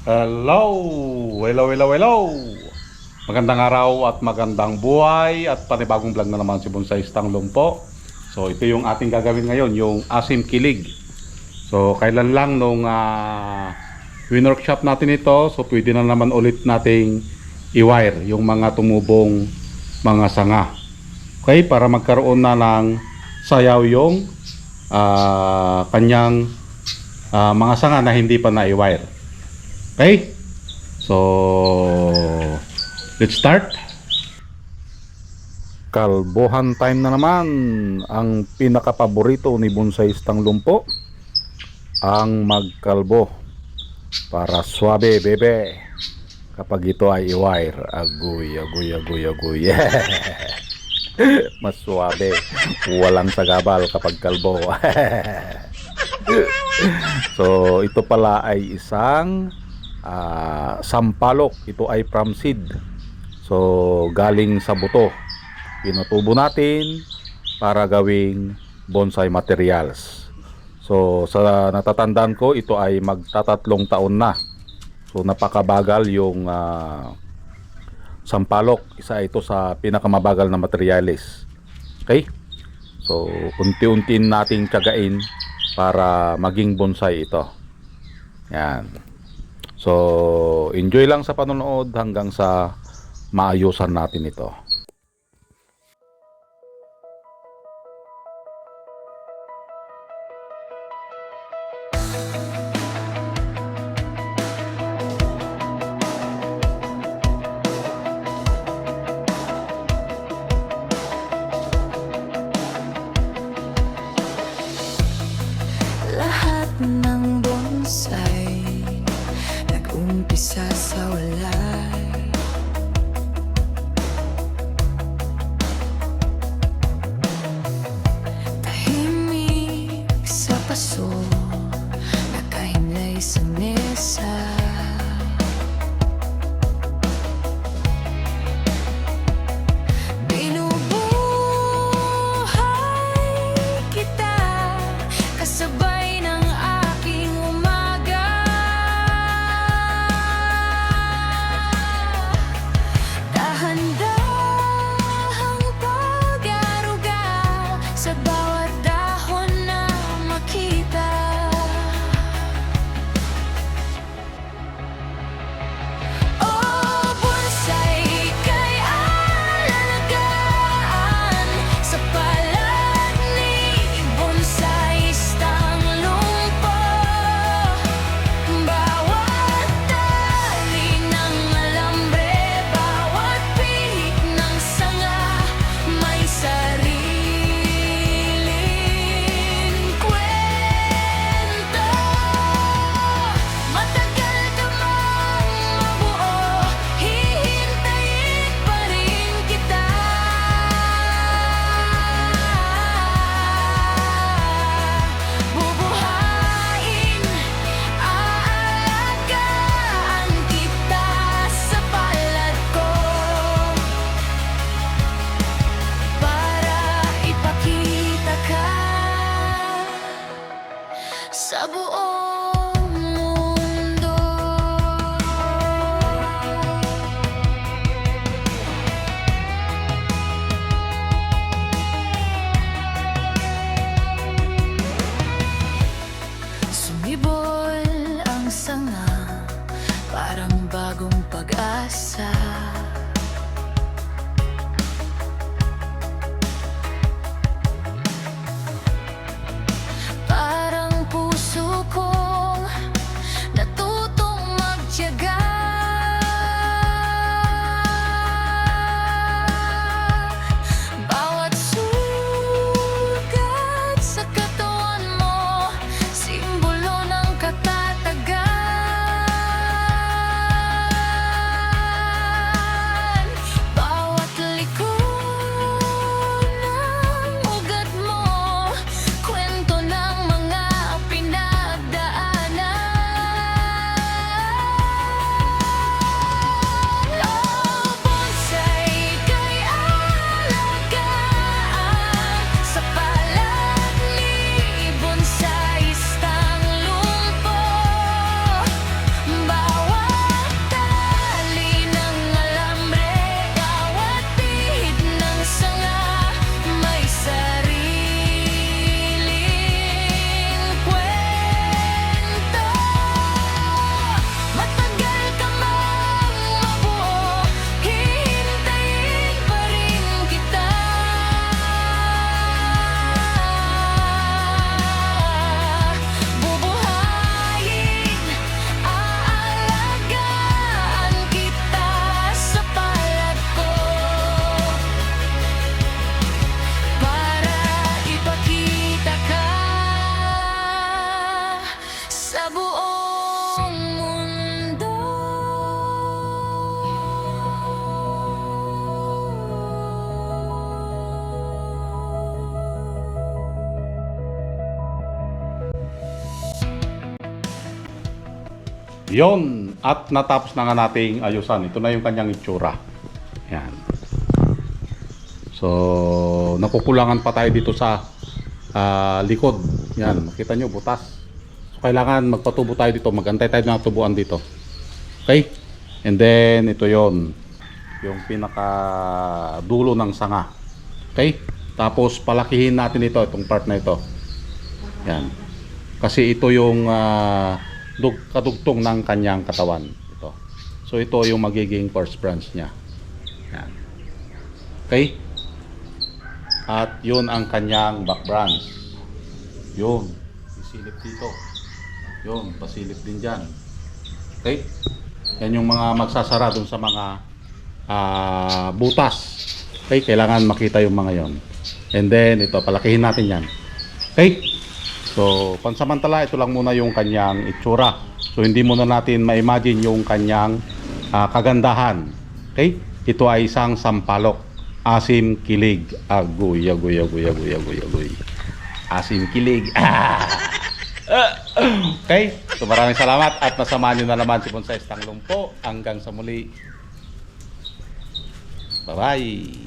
Hello! Hello, hello, hello! Magandang araw at magandang buhay at panibagong vlog na naman si Bonsai Stanglong po. So ito yung ating gagawin ngayon, yung asim kilig. So kailan lang nung win-workshop natin ito, so pwede na naman ulit nating i-wire yung mga tumubong mga sanga. Okay, para magkaroon na ng sayaw yung kanyang mga sanga na hindi pa na-i-wire. Okay, so let's start. Kalbohan time na naman. Ang pinaka-paborito ni Bonsai Stanglong po, ang magkalbo para swabe bebe kapag ito ay i-wire. Agoy, agoy, agoy, agoy. Mas swabe, walang sagabal kapag kalbo. So ito pala ay isang sampalok. Ito ay from seed, so galing sa buto. Pinutubo natin para gawing bonsai materials. So sa natatandaan ko, ito ay magtatatlong taon na. So napakabagal yung sampalok. Isa ito sa pinakamabagal na materials. Okay, so unti-unti nating tiyagain para maging bonsai ito. Yan. So enjoy lang sa panonood hanggang sa maayusan natin ito. Lahat ng bonsai nag-umpisa sa wala. Tahimik sa paso, nakahimlay sa mesa. Binubuhay kita kasabay ng aking umaga. Dahan-dahang pag-aruga sa bawat dahon na makita. Oh, bonsai kay alalagaan sa palad ni Bonsai Stanglong po. Bawat tali ng alambre, bawat pihit ng sanga, may sariling kwento. Matagal ka mang mabuo, hihintayin pa rin kita. Bubuhayin, aalagaan kita sa palad ko, para ipakita ka sa buong mundo. Sumibol ang sanga, parang bagong pag-asa. Parang puso ko Yon, at natapos na nga nating ayusan. Ito na yung kanyang itsura. Yan. So, nakukulangan pa tayo dito sa likod. Yan, makita nyo, butas. So, kailangan magpatubo tayo dito. Magantay tayo ng tubuan dito. Okay? And then, ito yon, yung pinaka dulo ng sanga. Okay? Tapos, palakihin natin ito, itong part na ito. Yan. Kasi ito yung kadugtong ng kanyang katawan. Ito. So, ito yung magiging first branch niya. Yan. Okay? At yun ang kanyang back branch. Yun. Isilip dito. Yun. Pasilip din dyan. Okay? Yan yung mga magsasara dun sa mga butas. Okay? Kailangan makita yung mga yon. And then, ito. Palakihin natin yan. Okay? So, pansamantala, ito lang muna yung kanyang itsura. So, hindi muna natin ma-imagine yung kanyang kagandahan. Okay? Ito ay isang sampalok. Asim kilig. Agoy, agoy, agoy, agoy, agoy, agoy. Asim kilig. Okay? So, maraming salamat at nasamahan nyo na naman si Bonsai Tanglong po. Hanggang sa muli. Bye-bye.